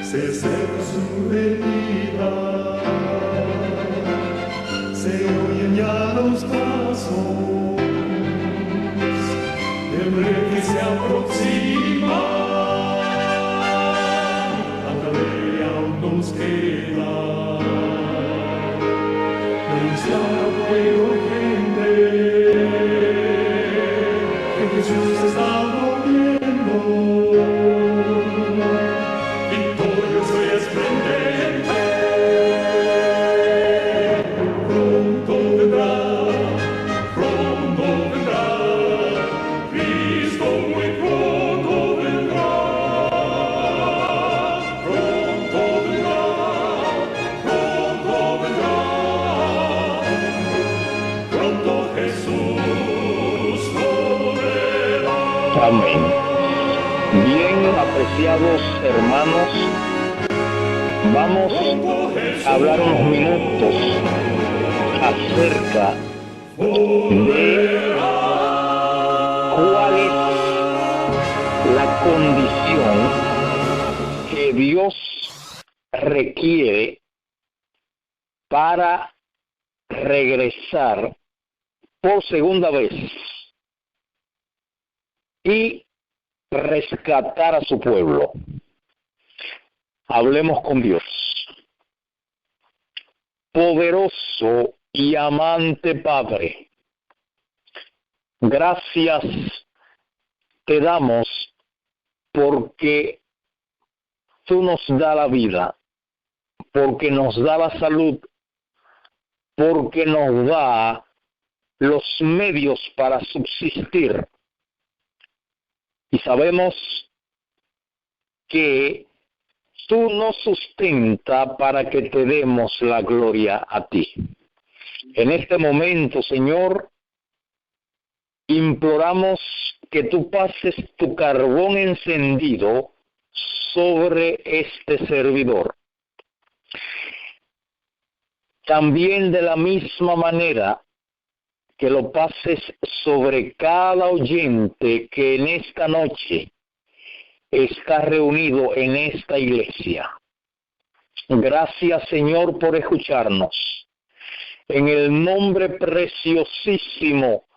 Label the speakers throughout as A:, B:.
A: se acerca su venida, se oyen ya los pasos del rey que se aproxima. Tanta ley aún nos queda, denunciar a pueblo gente que Jesús está volviendo. Victorioso y esplendente, pronto vendrá, Cristo muy pronto vendrá, pronto vendrá, pronto Jesús volverá.
B: Amén. Bien, apreciados hermanos, vamos a hablar unos minutos acerca de cuál es la condición que Dios requiere para regresar por segunda vez y rescatar a su pueblo. Hablemos con Dios. Poderoso y amante Padre, gracias te damos porque tú nos das la vida, porque nos da la salud, porque nos da los medios para subsistir. Y sabemos que tú nos sustenta para que te demos la gloria a ti. En este momento, Señor, imploramos que tú pases tu carbón encendido sobre este servidor. También de la misma manera que lo pases sobre cada oyente que en esta noche está reunido en esta iglesia. Gracias, Señor, por escucharnos. En el nombre preciosísimo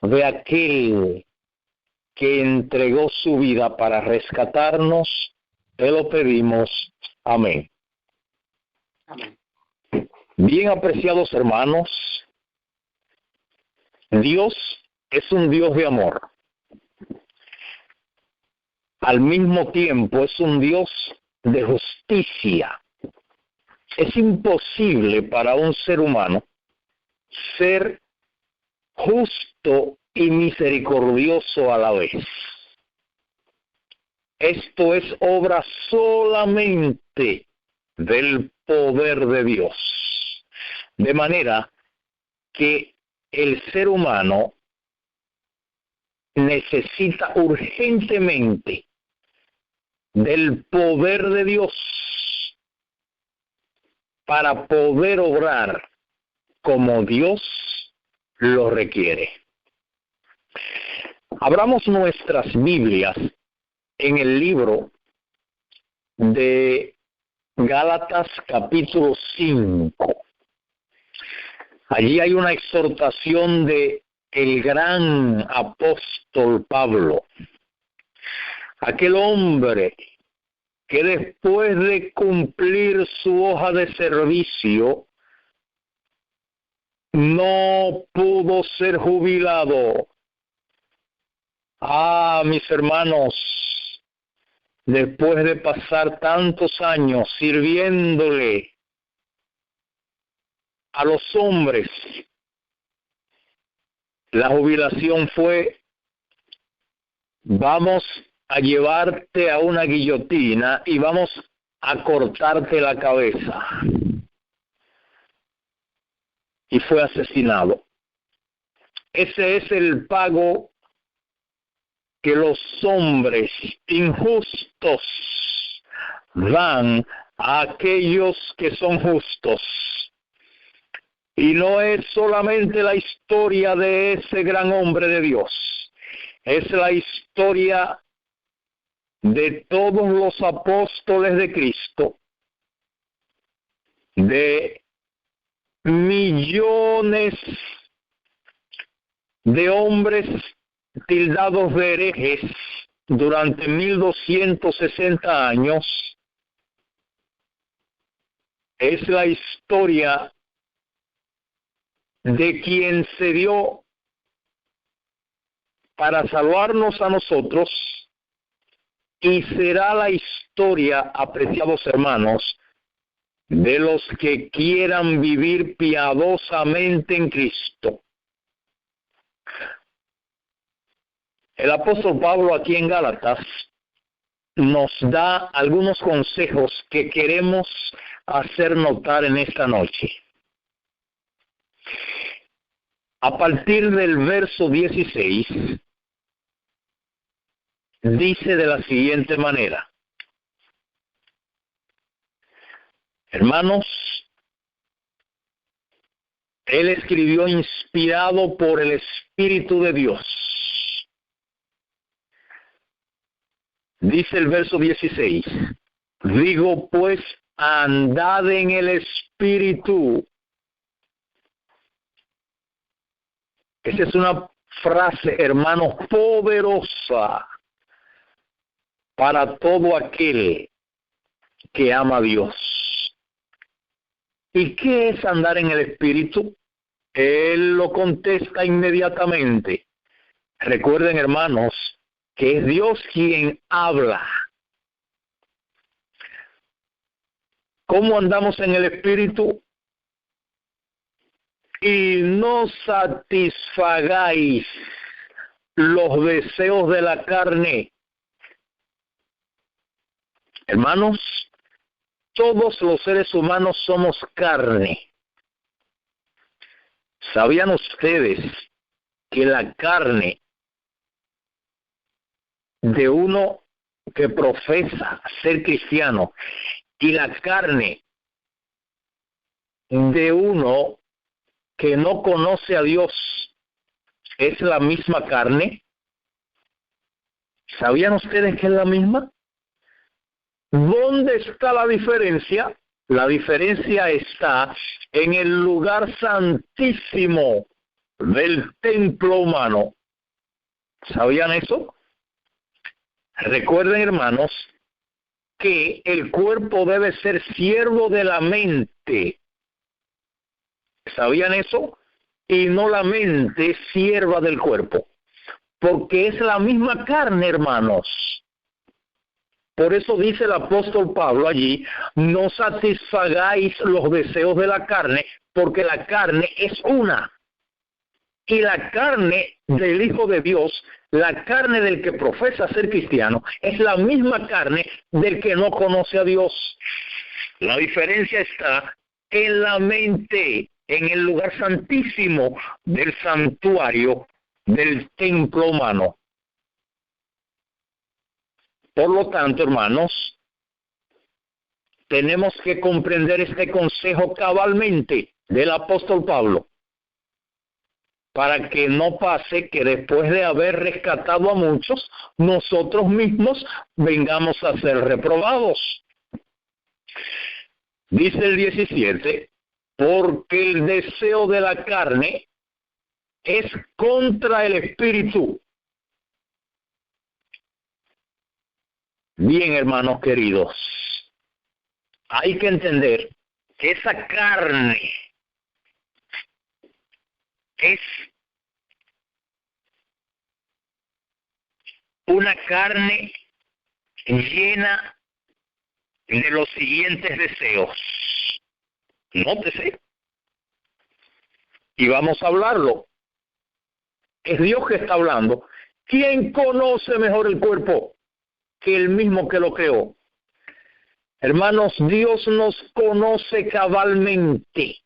B: de aquel que entregó su vida para rescatarnos, te lo pedimos. Amén.
C: Amén.
B: Bien, apreciados hermanos, Dios es un Dios de amor. Al mismo tiempo es un Dios de justicia. Es imposible para un ser humano ser justo y misericordioso a la vez. Esto es obra solamente del poder de Dios. De manera que el ser humano necesita urgentemente del poder de Dios para poder obrar como Dios lo requiere. Abramos nuestras Biblias en el libro de Gálatas capítulo 5. Allí hay una exhortación de el gran apóstol Pablo, aquel hombre que después de cumplir su hoja de servicio no pudo ser jubilado. Mis hermanos, después de pasar tantos años sirviéndole a los hombres, la jubilación fue: vamos a llevarte a una guillotina y vamos a cortarte la cabeza. Y fue asesinado. Ese es el pago que los hombres injustos dan a aquellos que son justos. Y no es solamente la historia de ese gran hombre de Dios, es la historia de todos los apóstoles de Cristo, de millones de hombres tildados de herejes durante 1260 años, es la historia de quien se dio para salvarnos a nosotros, y será la historia, apreciados hermanos, de los que quieran vivir piadosamente en Cristo. El apóstol Pablo aquí en Gálatas nos da algunos consejos que queremos hacer notar en esta noche. A partir del verso 16, dice de la siguiente manera: hermanos, él escribió inspirado por el Espíritu de Dios. Dice el verso 16, digo pues, andad en el Espíritu. Esa es una frase, hermanos, poderosa para todo aquel que ama a Dios. ¿Y qué es andar en el Espíritu? Él lo contesta inmediatamente. Recuerden, hermanos, que es Dios quien habla. ¿Cómo andamos en el Espíritu? Y no satisfagáis los deseos de la carne. Hermanos, todos los seres humanos somos carne. ¿Sabían ustedes que la carne de uno que profesa ser cristiano y la carne de uno que no conoce a Dios es la misma carne? ¿Sabían ustedes que es la misma? ¿Dónde está la diferencia? La diferencia está en el lugar santísimo del templo humano. ¿Sabían eso? Recuerden, hermanos, que el cuerpo debe ser siervo de la mente. ¿Sabían eso? Y no la mente sierva del cuerpo. Porque es la misma carne, hermanos. Por eso dice el apóstol Pablo allí, no satisfagáis los deseos de la carne, porque la carne es una. Y la carne del Hijo de Dios, la carne del que profesa ser cristiano, es la misma carne del que no conoce a Dios. La diferencia está en la mente, en el lugar santísimo del santuario del templo humano. Por lo tanto, hermanos, tenemos que comprender este consejo cabalmente del apóstol Pablo, para que no pase que después de haber rescatado a muchos, nosotros mismos vengamos a ser reprobados. Dice el 17, porque el deseo de la carne es contra el espíritu. Bien, hermanos queridos, hay que entender que esa carne es una carne llena de los siguientes deseos. Nótese. Y vamos a hablarlo. Es Dios que está hablando. ¿Quién conoce mejor el cuerpo que el mismo que lo creó? Hermanos, Dios nos conoce cabalmente.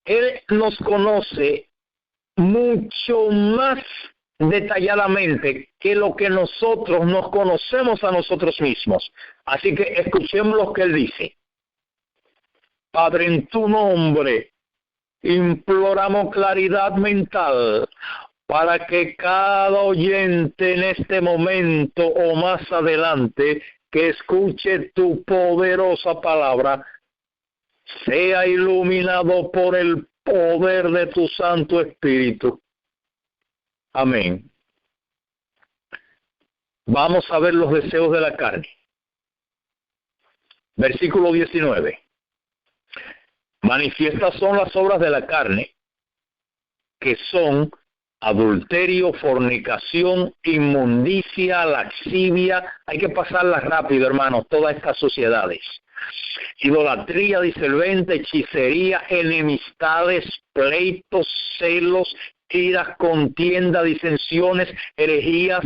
B: Él nos conoce mucho más detalladamente que lo que nosotros nos conocemos a nosotros mismos. Así que escuchemos lo que Él dice. Padre, en tu nombre imploramos claridad mental para que cada oyente en este momento o más adelante que escuche tu poderosa palabra sea iluminado por el poder de tu Santo Espíritu. Amén. Vamos a ver los deseos de la carne. Versículo 19. Manifiestas son las obras de la carne, que son adulterio, fornicación, inmundicia, laxivia. Hay que pasarlas rápido, hermanos, todas estas sociedades. Idolatría, dice el 20, hechicería, enemistades, pleitos, celos, iras, contienda, disensiones, herejías.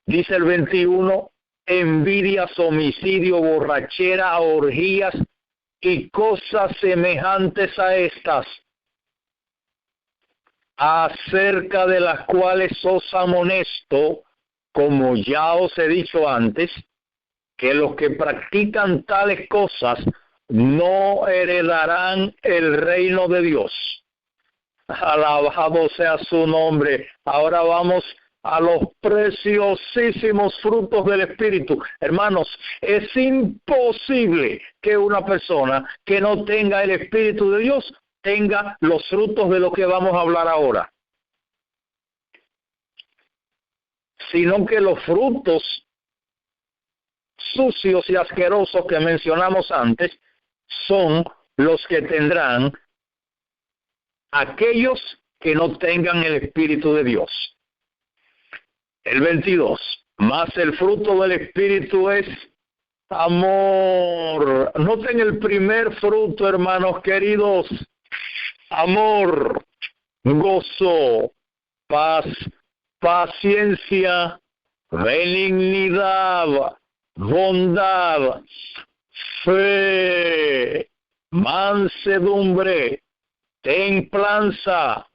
B: Dice el 21, envidias, homicidio, borrachera, orgías y cosas semejantes a estas, acerca de las cuales os amonesto, como ya os he dicho antes, que los que practican tales cosas no heredarán el reino de Dios. Alabado sea su nombre. Ahora vamos a los preciosísimos frutos del Espíritu. Hermanos, es imposible que una persona que no tenga el Espíritu de Dios tenga los frutos de lo que vamos a hablar ahora, sino que los frutos sucios y asquerosos que mencionamos antes son los que tendrán aquellos que no tengan el Espíritu de Dios. El 22, más el fruto del Espíritu es amor. Noten el primer fruto, hermanos queridos: amor, gozo, paz, paciencia, benignidad, bondad, fe, mansedumbre, templanza,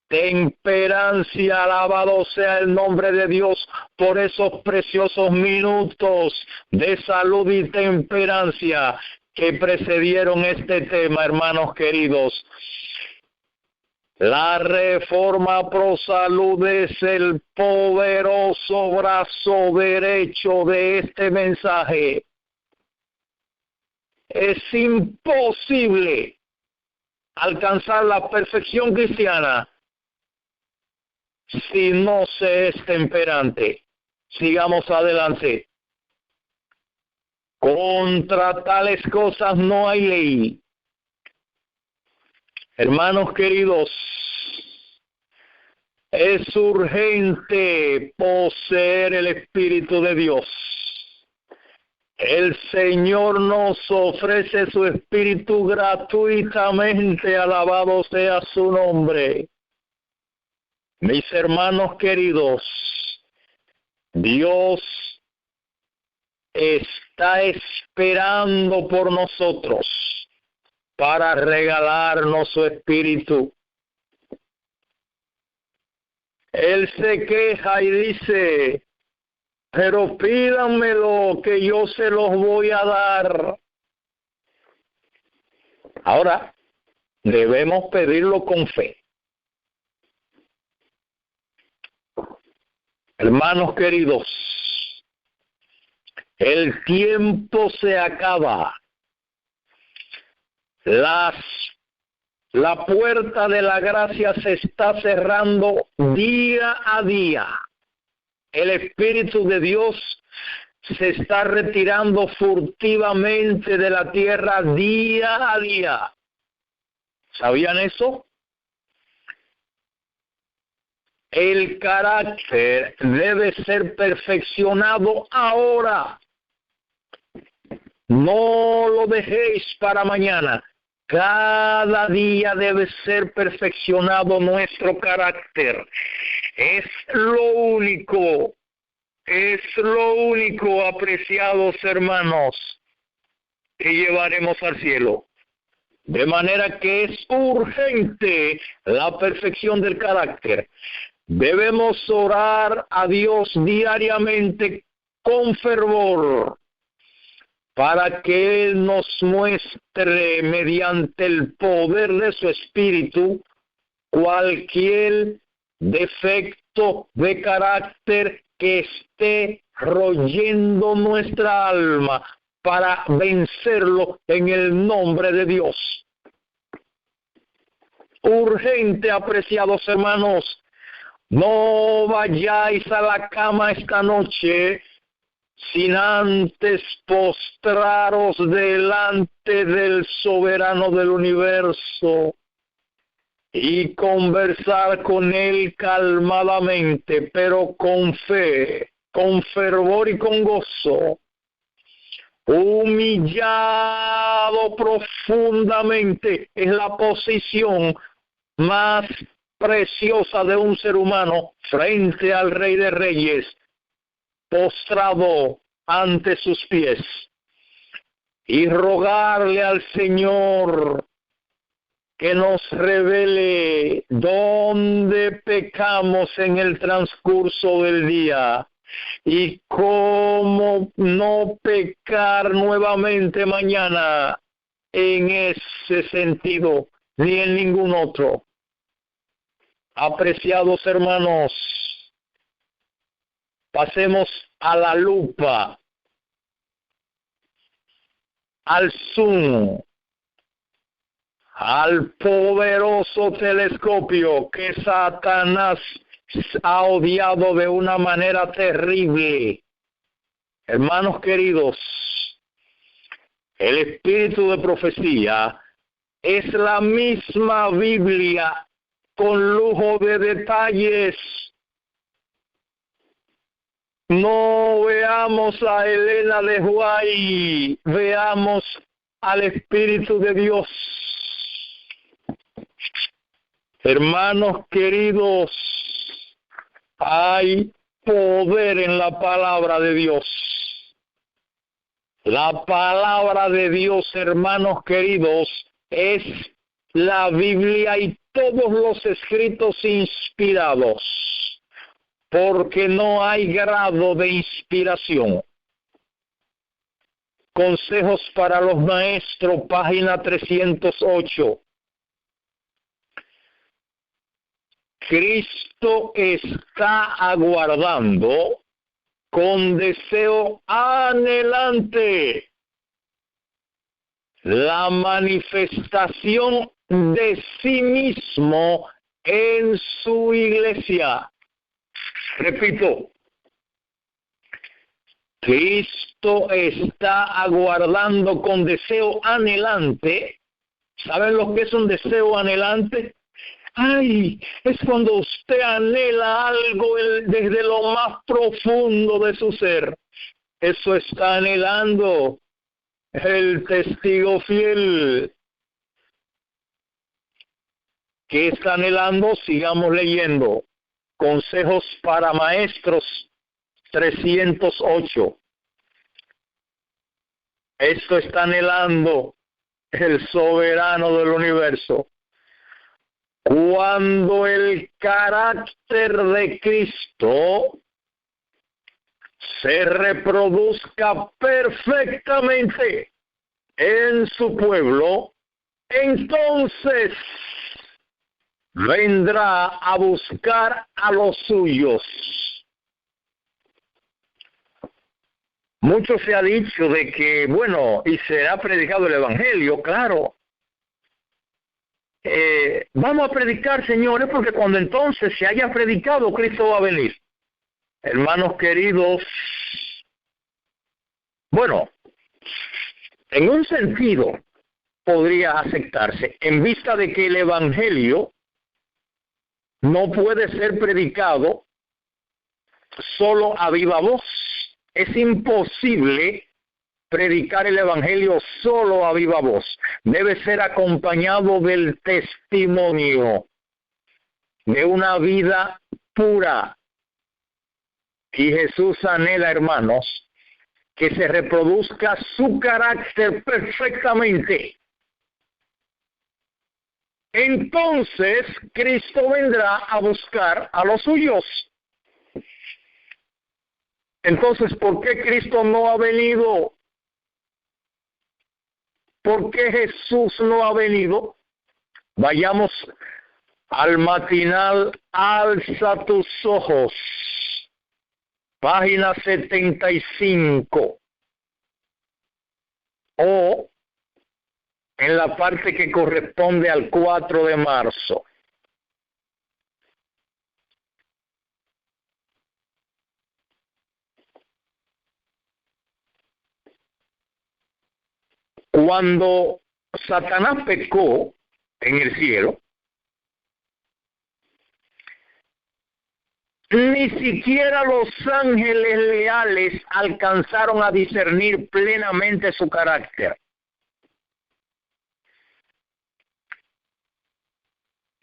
B: temperancia. Alabado sea el nombre de Dios por esos preciosos minutos de salud y temperancia que precedieron este tema, hermanos queridos. La Reforma Pro Salud es el poderoso brazo derecho de este mensaje. Es imposible alcanzar la perfección cristiana si no se es temperante. Sigamos adelante. Contra tales cosas no hay ley. Hermanos queridos, es urgente poseer el Espíritu de Dios. El Señor nos ofrece su Espíritu gratuitamente. Alabado sea su nombre. Mis hermanos queridos, Dios está esperando por nosotros para regalarnos su Espíritu. Él se queja y dice: pero pídanmelo, que yo se los voy a dar. Ahora, debemos pedirlo con fe. Hermanos queridos, el tiempo se acaba. La puerta de la gracia se está cerrando día a día. El Espíritu de Dios se está retirando furtivamente de la tierra día a día. ¿Sabían eso? El carácter debe ser perfeccionado ahora. No lo dejéis para mañana. Cada día debe ser perfeccionado nuestro carácter. Es lo único, apreciados hermanos, que llevaremos al cielo. De manera que es urgente la perfección del carácter. Debemos orar a Dios diariamente con fervor, para que Él nos muestre mediante el poder de su Espíritu cualquier defecto de carácter que esté royendo nuestra alma para vencerlo en el nombre de Dios. Urgente, apreciados hermanos, no vayáis a la cama esta noche sin antes postraros delante del soberano del universo y conversar con él calmadamente, pero con fe, con fervor y con gozo, humillado profundamente. Es la posición más preciosa de un ser humano frente al Rey de Reyes, postrado ante sus pies, y rogarle al Señor que nos revele dónde pecamos en el transcurso del día y cómo no pecar nuevamente mañana en ese sentido ni en ningún otro. Apreciados hermanos, pasemos a la lupa, al zoom, al poderoso telescopio que Satanás ha odiado de una manera terrible. Hermanos queridos, el espíritu de profecía es la misma Biblia con lujo de detalles. No veamos a Elena de Huay, veamos al Espíritu de Dios. Hermanos queridos, hay poder en la palabra de Dios. La palabra de Dios, hermanos queridos, es la Biblia y todos los escritos inspirados, porque no hay grado de inspiración. Consejos para los maestros, página 308. Cristo está aguardando con deseo anhelante la manifestación de sí mismo en su iglesia. Repito, Cristo está aguardando con deseo anhelante. ¿Saben lo que es un deseo anhelante? Ay, es cuando usted anhela algo desde lo más profundo de su ser. Eso está anhelando el testigo fiel. ¿Qué está anhelando? Sigamos leyendo. Consejos para maestros 308. Esto está anhelando el soberano del universo. Cuando el carácter de Cristo se reproduzca perfectamente en su pueblo, entonces vendrá a buscar a los suyos. Mucho se ha dicho de que, bueno, y será predicado el Evangelio, claro. Vamos a predicar, señores, porque cuando entonces se haya predicado, Cristo va a venir. Hermanos queridos, bueno, en un sentido podría aceptarse, en vista de que el Evangelio no puede ser predicado solo a viva voz. Es imposible predicar el Evangelio solo a viva voz. Debe ser acompañado del testimonio de una vida pura. Y Jesús anhela, hermanos, que se reproduzca su carácter perfectamente. Entonces, Cristo vendrá a buscar a los suyos. Entonces, ¿por qué Cristo no ha venido? ¿Por qué Jesús no ha venido? Vayamos Al matinal, alza tus ojos. Página 75. O en la parte que corresponde al 4 de marzo. Cuando Satanás pecó en el cielo, ni siquiera los ángeles leales alcanzaron a discernir plenamente su carácter.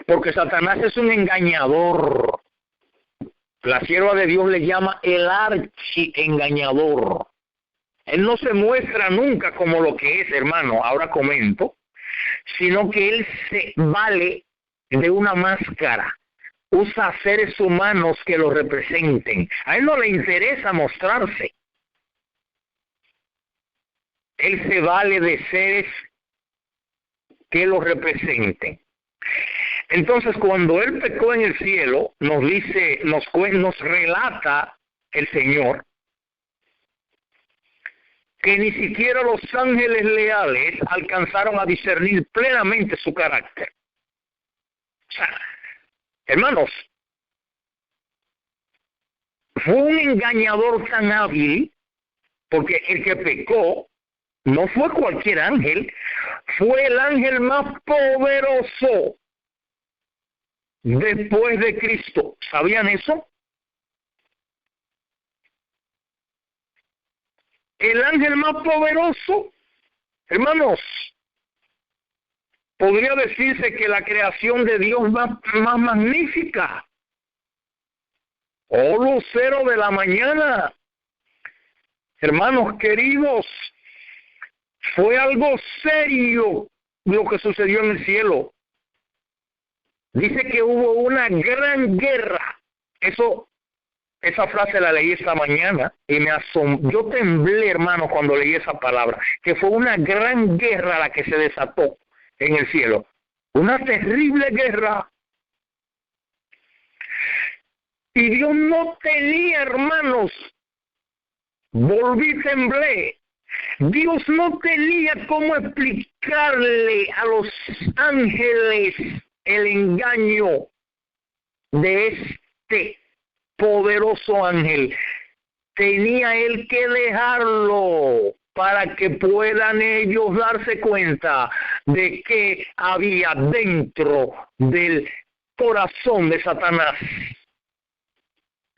B: Porque Satanás es un engañador. La sierva de Dios le llama el archiengañador. Él no se muestra nunca como lo que es, hermano, ahora comento, sino que él se vale de una máscara. Usa seres humanos que lo representen. A él no le interesa mostrarse. Él se vale de seres que lo representen. Entonces, cuando él pecó en el cielo, nos dice, nos relata el Señor que ni siquiera los ángeles leales alcanzaron a discernir plenamente su carácter. O sea, hermanos, fue un engañador tan hábil, porque el que pecó no fue cualquier ángel, fue el ángel más poderoso después de Cristo. ¿Sabían eso? El ángel más poderoso, hermanos, podría decirse que la creación de Dios más magnífica. Oh, lucero de la mañana. Hermanos queridos, fue algo serio lo que sucedió en el cielo. Dice que hubo una gran guerra. Esa frase la leí esta mañana y me asombró. Yo temblé, hermano, cuando leí esa palabra. Que fue una gran guerra la que se desató en el cielo. Una terrible guerra. Y Dios no tenía, hermanos, volví, temblé. Dios no tenía cómo explicarle a los ángeles el engaño de este poderoso ángel. Tenía él que dejarlo para que puedan ellos darse cuenta de que había dentro del corazón de Satanás.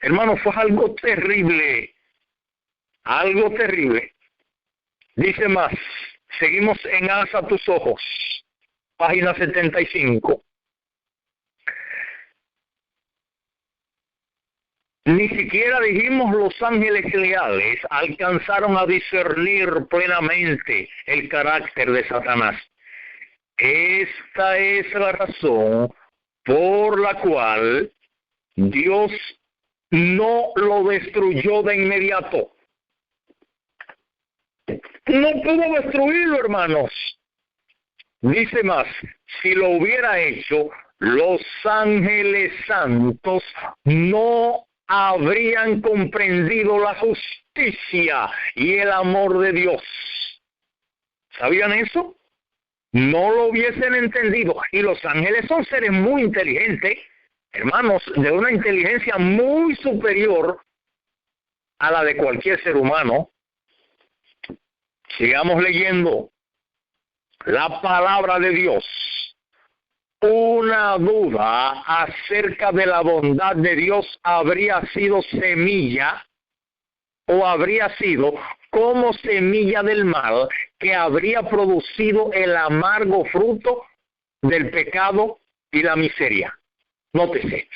B: Hermano, fue algo terrible. Algo terrible. Dice más, seguimos en Alza tus ojos, página 75. Ni siquiera dijimos los ángeles leales alcanzaron a discernir plenamente el carácter de Satanás. Esta es la razón por la cual Dios no lo destruyó de inmediato. No pudo destruirlo, hermanos. Dice más, si lo hubiera hecho, los ángeles santos no habrían comprendido la justicia y el amor de Dios. ¿Sabían eso? No lo hubiesen entendido. Y los ángeles son seres muy inteligentes, hermanos, de una inteligencia muy superior a la de cualquier ser humano. Sigamos leyendo la palabra de Dios. Una duda acerca de la bondad de Dios habría sido semilla o habría sido como semilla del mal que habría producido el amargo fruto del pecado y la miseria. Nótese,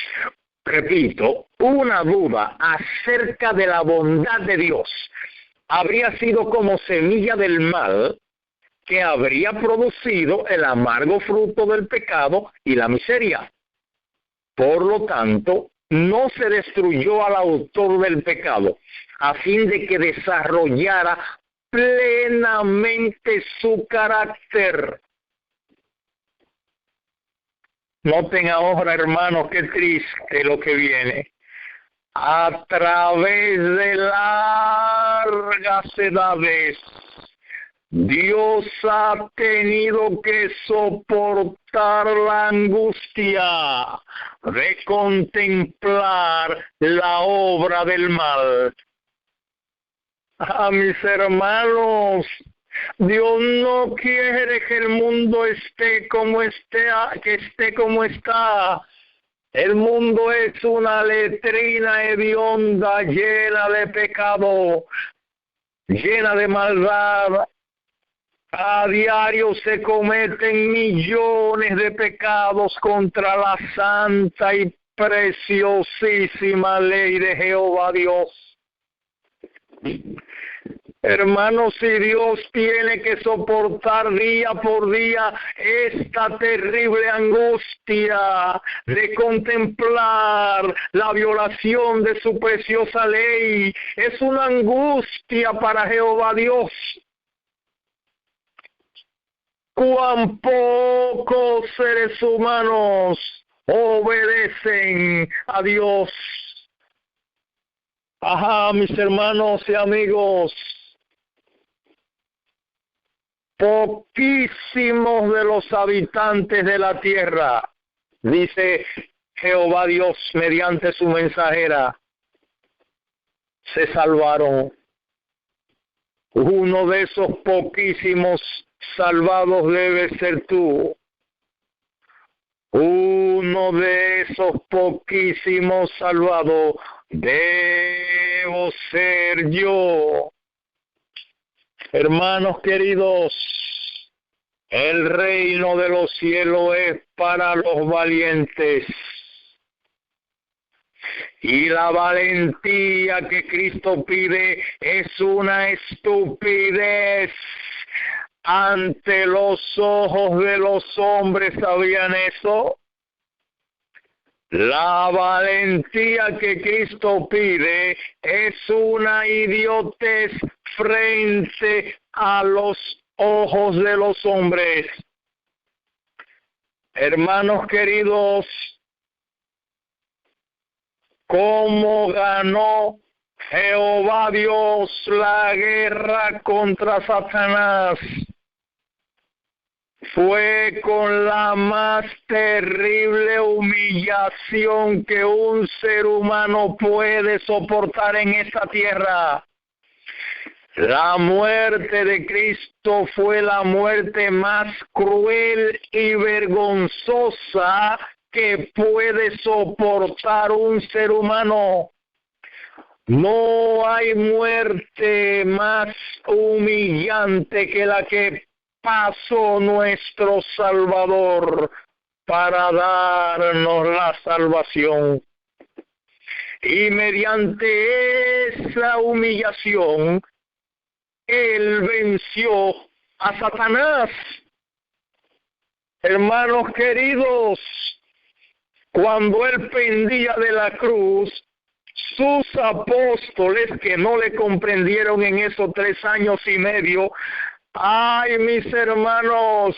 B: repito, una duda acerca de la bondad de Dios habría sido como semilla del mal que habría producido el amargo fruto del pecado y la miseria. Por lo tanto, no se destruyó al autor del pecado, a fin de que desarrollara plenamente su carácter. Noten ahora, hermanos, qué triste lo que viene. A través de largas edades, Dios ha tenido que soportar la angustia de contemplar la obra del mal. Mis hermanos, Dios no quiere que el mundo esté como está. El mundo es una letrina hedionda llena de pecado, llena de maldad. A diario se cometen millones de pecados contra la santa y preciosísima ley de Jehová Dios. Hermanos, si Dios tiene que soportar día por día esta terrible angustia de contemplar la violación de su preciosa ley, es una angustia para Jehová Dios. Cuán pocos seres humanos obedecen a Dios. Mis hermanos y amigos, poquísimos de los habitantes de la tierra, dice Jehová Dios mediante su mensajera, se salvaron. Uno de esos poquísimos salvados debe ser tú. Uno de esos poquísimos salvados debo ser yo. Hermanos queridos, el reino de los cielos es para los valientes. Y la valentía que Cristo pide es una estupidez ante los ojos de los hombres. ¿Sabían eso? La valentía que Cristo pide es una idiotez frente a los ojos de los hombres. Hermanos queridos, ¿cómo ganó Jehová Dios la guerra contra Satanás? Fue con la más terrible humillación que un ser humano puede soportar en esta tierra. La muerte de Cristo fue la muerte más cruel y vergonzosa que puede soportar un ser humano. No hay muerte más humillante que la que pasó nuestro Salvador para darnos la salvación. Y mediante esa humillación, Él venció a Satanás. Hermanos queridos, cuando Él pendía de la cruz, sus apóstoles que no le comprendieron en esos 3 años y medio, ay, mis hermanos,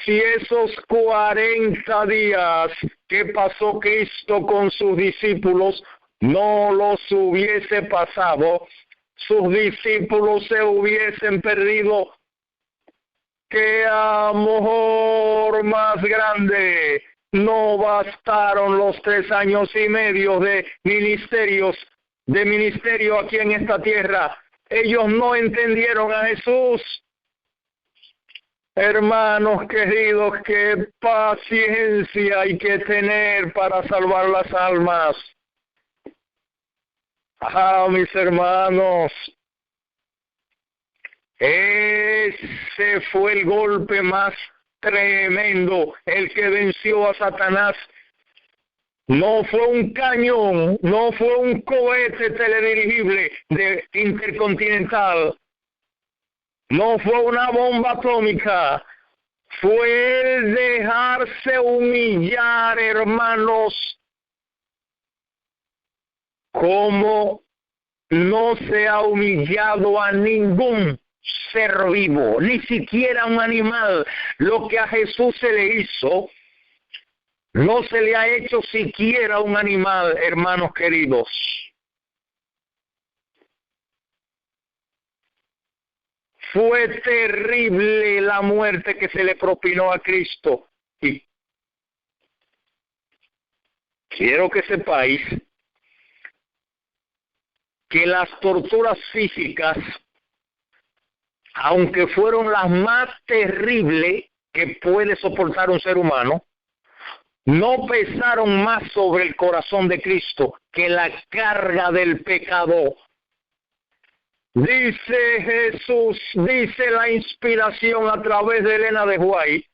B: si esos 40 días que pasó Cristo con sus discípulos no los hubiese pasado, sus discípulos se hubiesen perdido. ¡Qué amor más grande! No bastaron los 3 años y medio de ministerio aquí en esta tierra. Ellos no entendieron a Jesús. Hermanos queridos, qué paciencia hay que tener para salvar las almas. Mis hermanos, ese fue el golpe más tremendo, el que venció a Satanás. No fue un cañón, no fue un cohete teledirigible de intercontinental, no fue una bomba atómica, fue el dejarse humillar, hermanos, como no se ha humillado a ningún ser vivo, ni siquiera un animal. Lo que a Jesús se le hizo No se le ha hecho siquiera un animal, hermanos queridos. Fue terrible la muerte que se le propinó a Cristo. Y quiero que sepáis que las torturas físicas, aunque fueron las más terribles que puede soportar un ser humano, no pesaron más sobre el corazón de Cristo que la carga del pecado. Dice Jesús, dice la inspiración a través de Elena de White,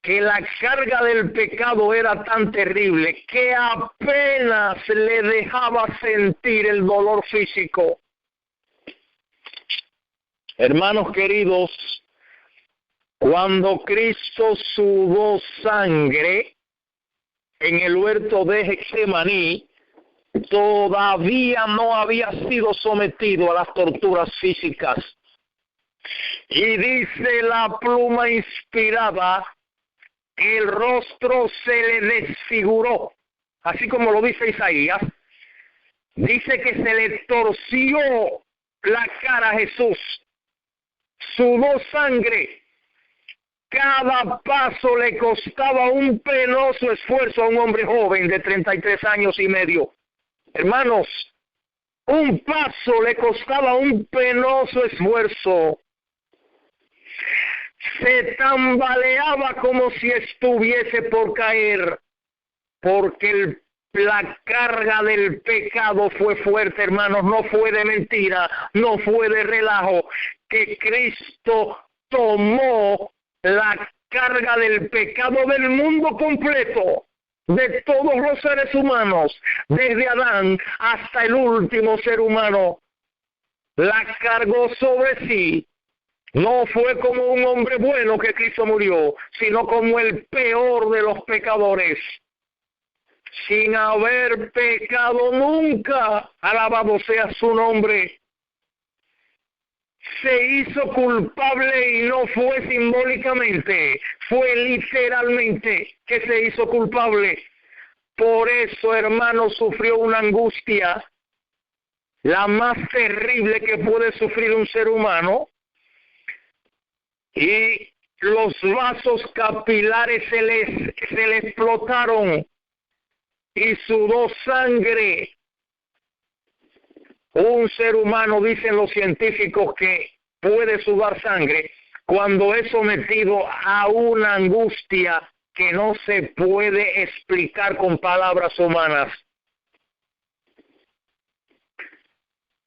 B: que la carga del pecado era tan terrible que apenas le dejaba sentir el dolor físico. Hermanos queridos, cuando Cristo sudó sangre en el huerto de Getsemaní, todavía no había sido sometido a las torturas físicas. Y dice la pluma inspirada, el rostro se le desfiguró, así como lo dice Isaías. Dice que se le torció la cara a Jesús, sudó sangre. Cada paso le costaba un penoso esfuerzo a un hombre joven de 33 años y medio. Hermanos, un paso le costaba un penoso esfuerzo. Se tambaleaba como si estuviese por caer, porque la carga del pecado fue fuerte, hermanos, no fue de mentira, no fue de relajo, que Cristo tomó la carga del pecado del mundo completo, de todos los seres humanos, desde Adán hasta el último ser humano, la cargó sobre sí. No fue como un hombre bueno que Cristo murió, sino como el peor de los pecadores. Sin haber pecado nunca, alabado sea su nombre. Se hizo culpable y no fue simbólicamente, fue literalmente que se hizo culpable. Por eso, hermano, sufrió una angustia, la más terrible que puede sufrir un ser humano. Y los vasos capilares se le explotaron y sudó sangre. Un ser humano, dicen los científicos, que puede sudar sangre cuando es sometido a una angustia que no se puede explicar con palabras humanas.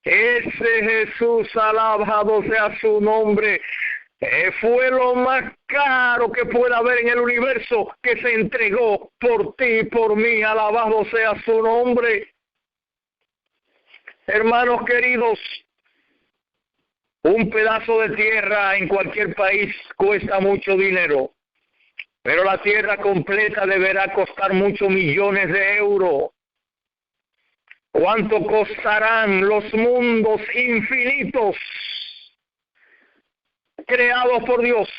B: Ese Jesús, alabado sea su nombre, fue lo más caro que pueda haber en el universo, que se entregó por ti y por mí, alabado sea su nombre. Hermanos queridos, un pedazo de tierra en cualquier país cuesta mucho dinero, pero la tierra completa deberá costar muchos millones de euros. ¿Cuánto costarán los mundos infinitos creados por Dios?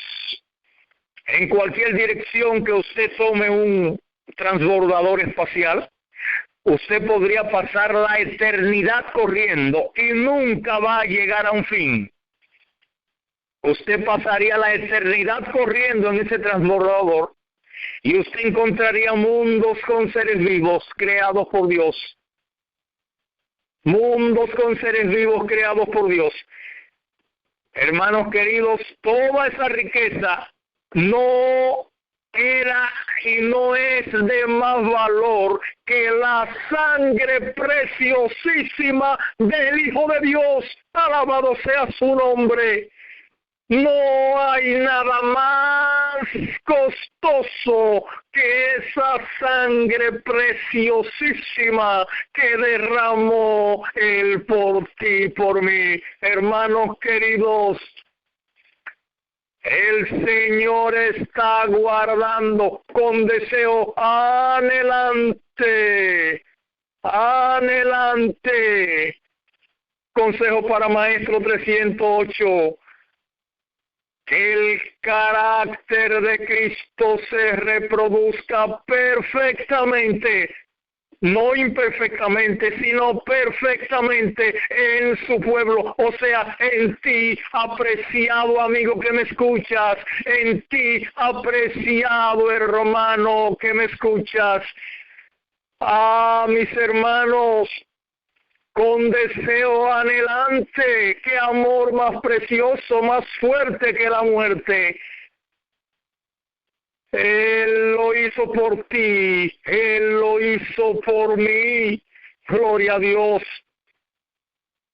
B: En cualquier dirección que usted tome un transbordador espacial, usted podría pasar la eternidad corriendo y nunca va a llegar a un fin. Usted pasaría la eternidad corriendo en ese transbordador y usted encontraría mundos con seres vivos creados por Dios. Mundos con seres vivos creados por Dios. Hermanos queridos, toda esa riqueza no era y no es de más valor que la sangre preciosísima del Hijo de Dios. Alabado sea su nombre. No hay nada más costoso que esa sangre preciosísima que derramó Él por ti y por mí. Hermanos queridos, el Señor está guardando con deseo anhelante. Consejo para Maestro 308. que el carácter de Cristo se reproduzca perfectamente, no imperfectamente, sino perfectamente en su pueblo, o sea, en ti, apreciado amigo que me escuchas, en ti, apreciado hermano que me escuchas. Mis hermanos, con deseo anhelante, qué amor más precioso, más fuerte que la muerte. Él lo hizo por ti, Él lo hizo por mí, gloria a Dios.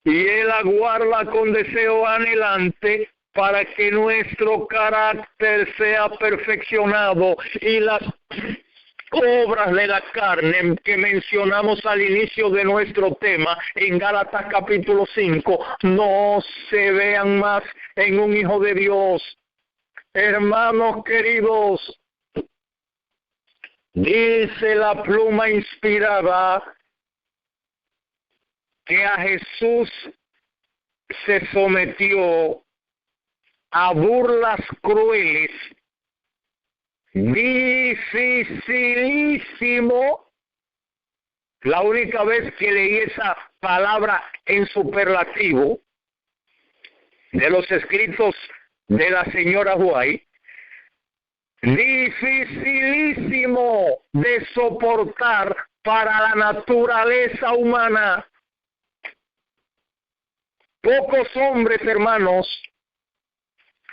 B: Y Él aguarda con deseo anhelante para que nuestro carácter sea perfeccionado y las obras de la carne que mencionamos al inicio de nuestro tema en Gálatas capítulo 5 no se vean más en un hijo de Dios. Hermanos queridos, dice la pluma inspirada que a Jesús se sometió a burlas crueles, dificilísimo. La única vez que leí esa palabra en superlativo de los escritos de la señora White, dificilísimo de soportar para la naturaleza humana. Pocos hombres, hermanos,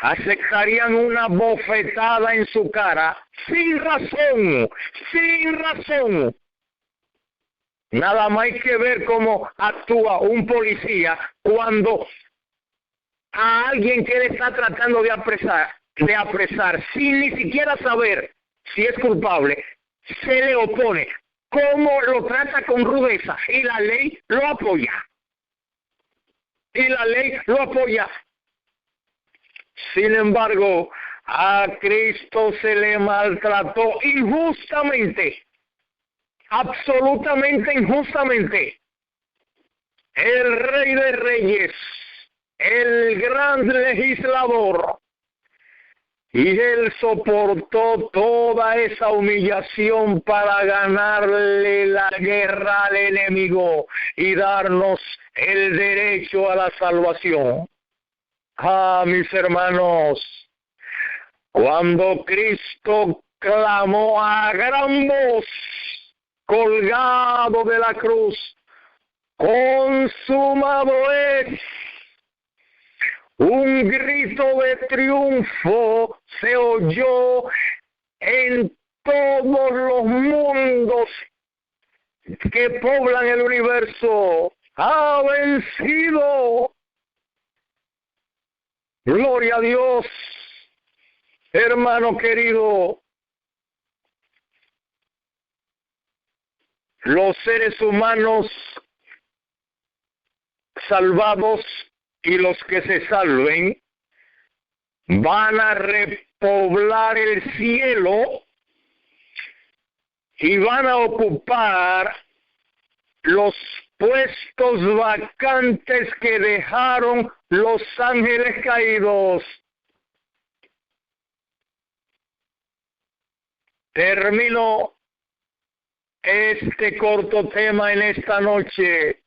B: aceptarían una bofetada en su cara sin razón, sin razón. Nada más hay que ver cómo actúa un policía cuando a alguien que le está tratando de apresar, sin ni siquiera saber si es culpable, se le opone. Cómo lo trata con rudeza y la ley lo apoya. Y la ley lo apoya. Sin embargo, a Cristo se le maltrató injustamente, absolutamente injustamente. El Rey de Reyes, el gran legislador, y Él soportó toda esa humillación para ganarle la guerra al enemigo y darnos el derecho a la salvación. Mis hermanos, cuando Cristo clamó a gran voz, colgado de la cruz, consumado es, un grito de triunfo se oyó en todos los mundos que poblan el universo. ¡Ha vencido! Gloria a Dios, hermano querido. Los seres humanos salvados y los que se salven van a repoblar el cielo y van a ocupar los puestos vacantes que dejaron los ángeles caídos. Termino este corto tema en esta noche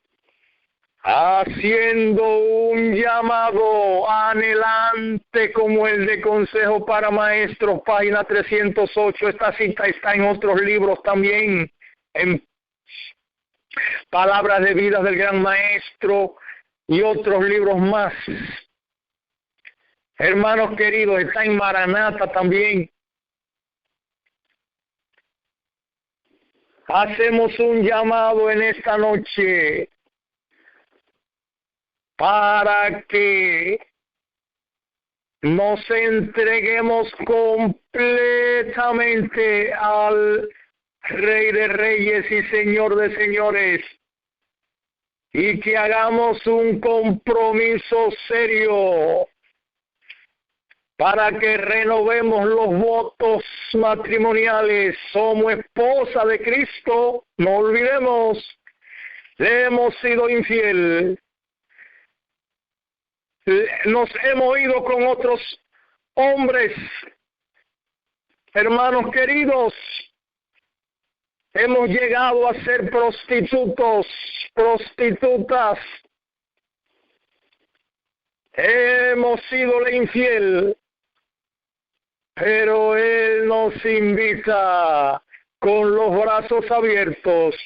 B: haciendo un llamado anhelante como el de Consejo para Maestros, página 308. Esta cita está en otros libros también, en Palabras de Vida del Gran Maestro y otros libros más. Hermanos queridos, está en Maranata también. Hacemos un llamado en esta noche para que nos entreguemos completamente al Rey de Reyes y Señor de Señores, y que hagamos un compromiso serio para que renovemos los votos matrimoniales. Somos esposa de Cristo, no olvidemos, le hemos sido infiel. Nos hemos ido con otros Hombres, hermanos queridos, hemos llegado a ser prostitutos, prostitutas. Hemos sido la infiel, pero Él nos invita con los brazos abiertos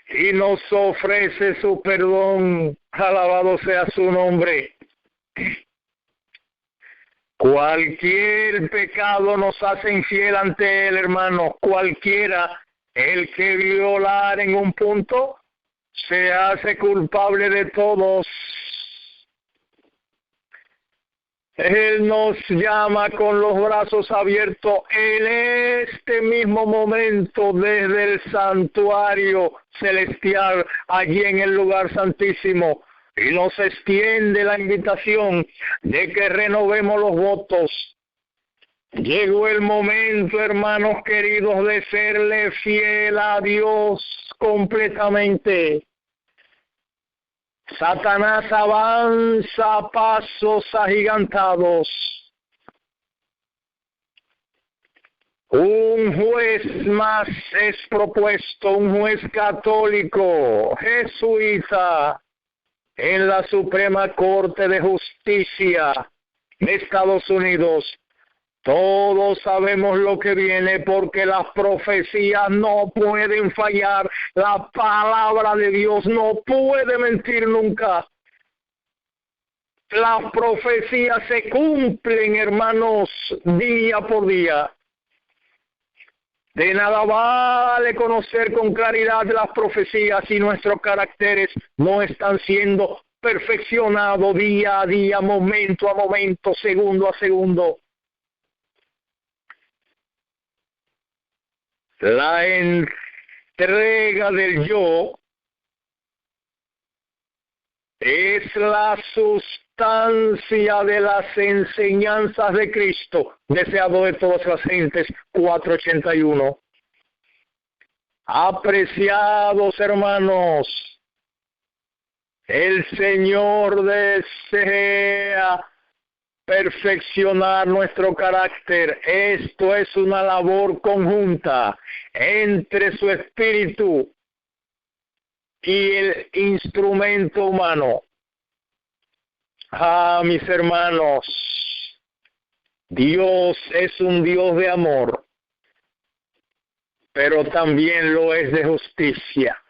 B: y nos ofrece su perdón. Alabado sea su nombre. Cualquier pecado nos hace infiel ante Él, hermano. Cualquiera, el que violar en un punto, se hace culpable de todos. Él nos llama con los brazos abiertos en este mismo momento desde el santuario celestial, allí en el lugar santísimo, y nos extiende la invitación de que renovemos los votos. Llegó el momento, hermanos queridos, de serle fiel a Dios completamente. Satanás avanza a pasos agigantados. Un juez más es propuesto, un juez católico, jesuita, en la Suprema Corte de Justicia de Estados Unidos. Todos sabemos lo que viene porque las profecías no pueden fallar. La palabra de Dios no puede mentir nunca. Las profecías se cumplen, hermanos, día por día. De nada vale conocer con claridad las profecías si nuestros caracteres no están siendo perfeccionados día a día, momento a momento, segundo a segundo. La entrega del yo es la sustancia de las enseñanzas de Cristo, deseado de todas las gentes, 4:81. Apreciados hermanos, el Señor desea perfeccionar nuestro carácter. Esto es una labor conjunta entre su espíritu y el instrumento humano. Mis hermanos, Dios es un Dios de amor, pero también lo es de justicia.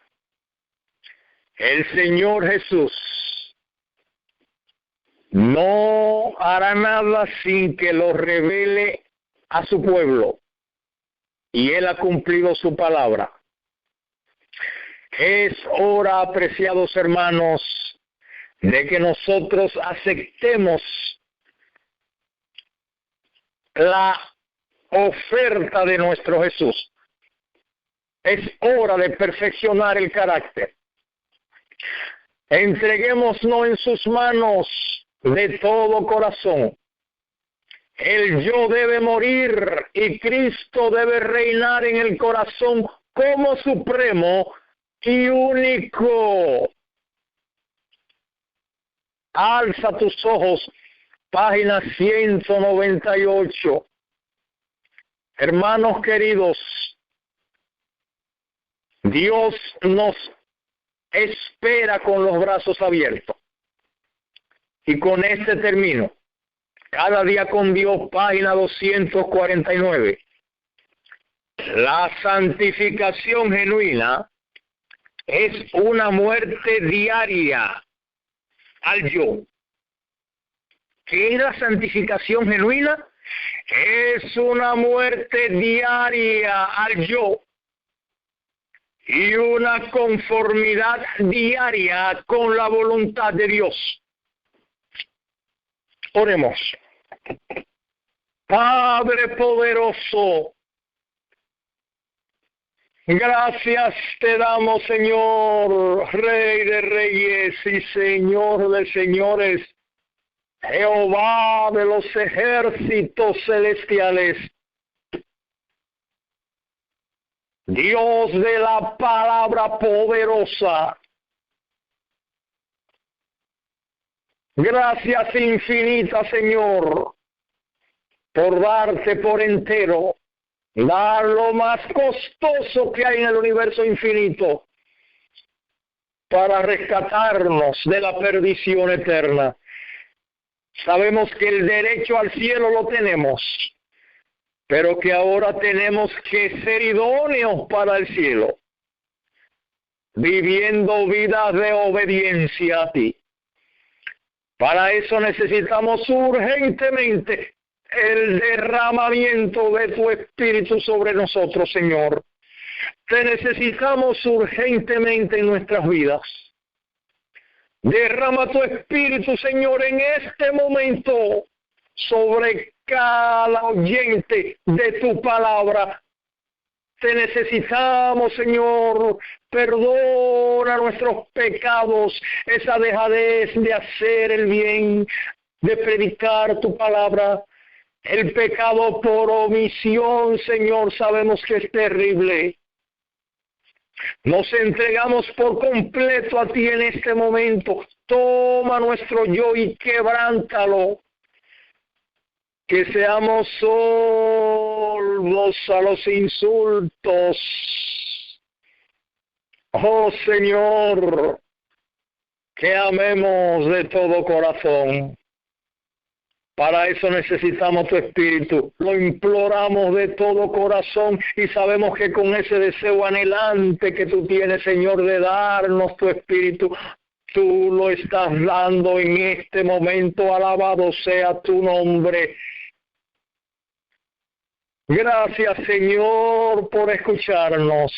B: El Señor Jesús no hará nada sin que lo revele a su pueblo. Y Él ha cumplido su palabra. Es hora, apreciados hermanos, de que nosotros aceptemos la oferta de nuestro Jesús. Es hora de perfeccionar el carácter. Entreguémonos en sus manos de todo corazón. El yo debe morir y Cristo debe reinar en el corazón como supremo y único. Alza tus ojos, página 198. Hermanos queridos, Dios nos espera con los brazos abiertos. Y con este termino. Cada día con Dios, página 249. La santificación genuina es una muerte diaria al yo. ¿Qué es la santificación genuina? Es una muerte diaria al yo y una conformidad diaria con la voluntad de Dios. Oremos. Padre poderoso, gracias te damos, Señor, Rey de reyes y Señor de señores, Jehová de los ejércitos celestiales, Dios de la palabra poderosa. Gracias infinitas, Señor, por darte por entero, dar lo más costoso que hay en el universo infinito para rescatarnos de la perdición eterna. Sabemos que el derecho al cielo lo tenemos, pero que ahora tenemos que ser idóneos para el cielo, viviendo vidas de obediencia a ti. Para eso necesitamos urgentemente el derramamiento de tu Espíritu sobre nosotros, Señor. Te necesitamos urgentemente en nuestras vidas. Derrama tu Espíritu, Señor, en este momento sobre cada oyente de tu palabra. Te necesitamos, Señor. Perdona nuestros pecados, esa dejadez de hacer el bien, de predicar tu palabra. El pecado por omisión, Señor, sabemos que es terrible. Nos entregamos por completo a ti en este momento. Toma nuestro yo y quebrántalo. Que seamos sordos a los insultos. Oh Señor, que amemos de todo corazón. Para eso necesitamos tu Espíritu. Lo imploramos de todo corazón y sabemos que con ese deseo anhelante que tú tienes, Señor, de darnos tu Espíritu, tú lo estás dando en este momento. Alabado sea tu nombre. Gracias, Señor, por escucharnos.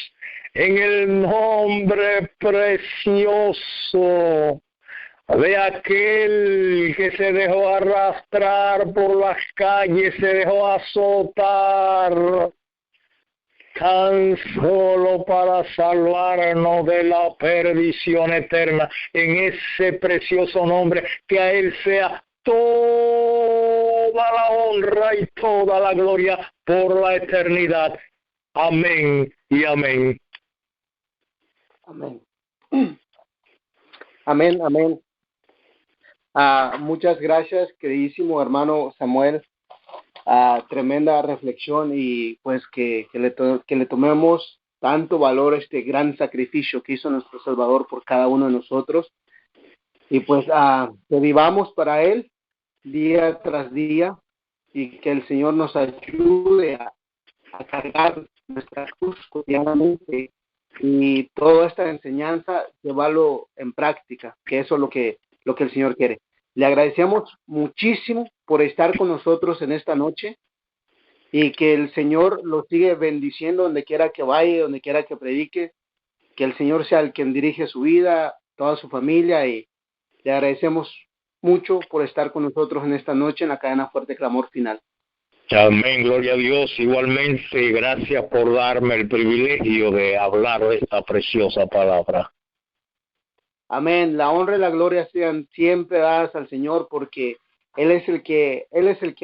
B: En el nombre precioso de aquel que se dejó arrastrar por las calles, se dejó azotar, tan solo para salvarnos de la perdición eterna. En ese precioso nombre, que a Él sea toda la honra y toda la gloria por la eternidad. Amén y amén.
C: Amén. Amén, amén. Muchas gracias, queridísimo hermano Samuel. Tremenda reflexión y pues que le tomemos tanto valor a este gran sacrificio que hizo nuestro Salvador por cada uno de nosotros. Y pues que vivamos para Él día tras día y que el Señor nos ayude a cargar nuestra cruz cotidianamente y toda esta enseñanza llevarlo en práctica, que eso es lo que el Señor quiere. Le agradecemos muchísimo por estar con nosotros en esta noche y que el Señor lo sigue bendiciendo donde quiera que vaya, donde quiera que predique, que el Señor sea el quien dirige su vida, toda su familia, y le agradecemos mucho por estar con nosotros en esta noche en la cadena Fuerte Clamor Final.
B: Amén, gloria a Dios. Igualmente, gracias por darme el privilegio de hablar de esta preciosa palabra.
C: Amén. La honra y la gloria sean siempre dadas al Señor porque Él es el que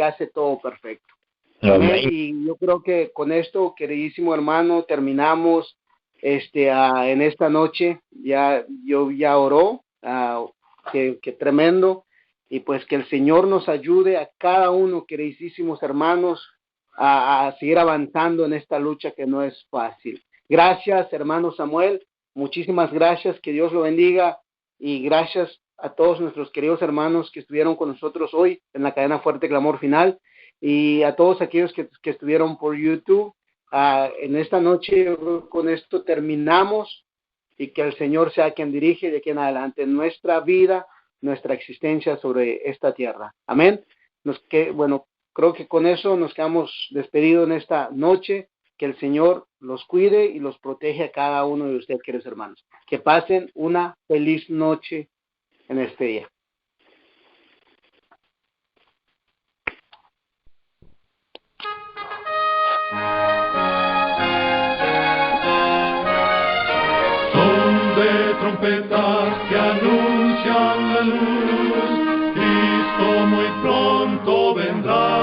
C: hace todo perfecto. Amén. Y yo creo que con esto, queridísimo hermano, terminamos en esta noche. Yo oró, que tremendo. Y pues que el Señor nos ayude a cada uno, queridísimos hermanos, a seguir avanzando en esta lucha que no es fácil. Gracias, hermano Samuel. Muchísimas gracias. Que Dios lo bendiga. Y gracias a todos nuestros queridos hermanos que estuvieron con nosotros hoy en la cadena Fuerte Clamor Final. Y a todos aquellos que estuvieron por YouTube. En esta noche, con esto terminamos. Y que el Señor sea quien dirige de aquí en adelante nuestra vida, nuestra existencia sobre esta tierra. Amén. Creo que con eso nos quedamos despedidos en esta noche. Que el Señor los cuide y los protege a cada uno de ustedes, queridos hermanos. Que pasen una feliz noche en este día.
A: Son de trompetas que anuncian la luz, Cristo muy pronto vendrá.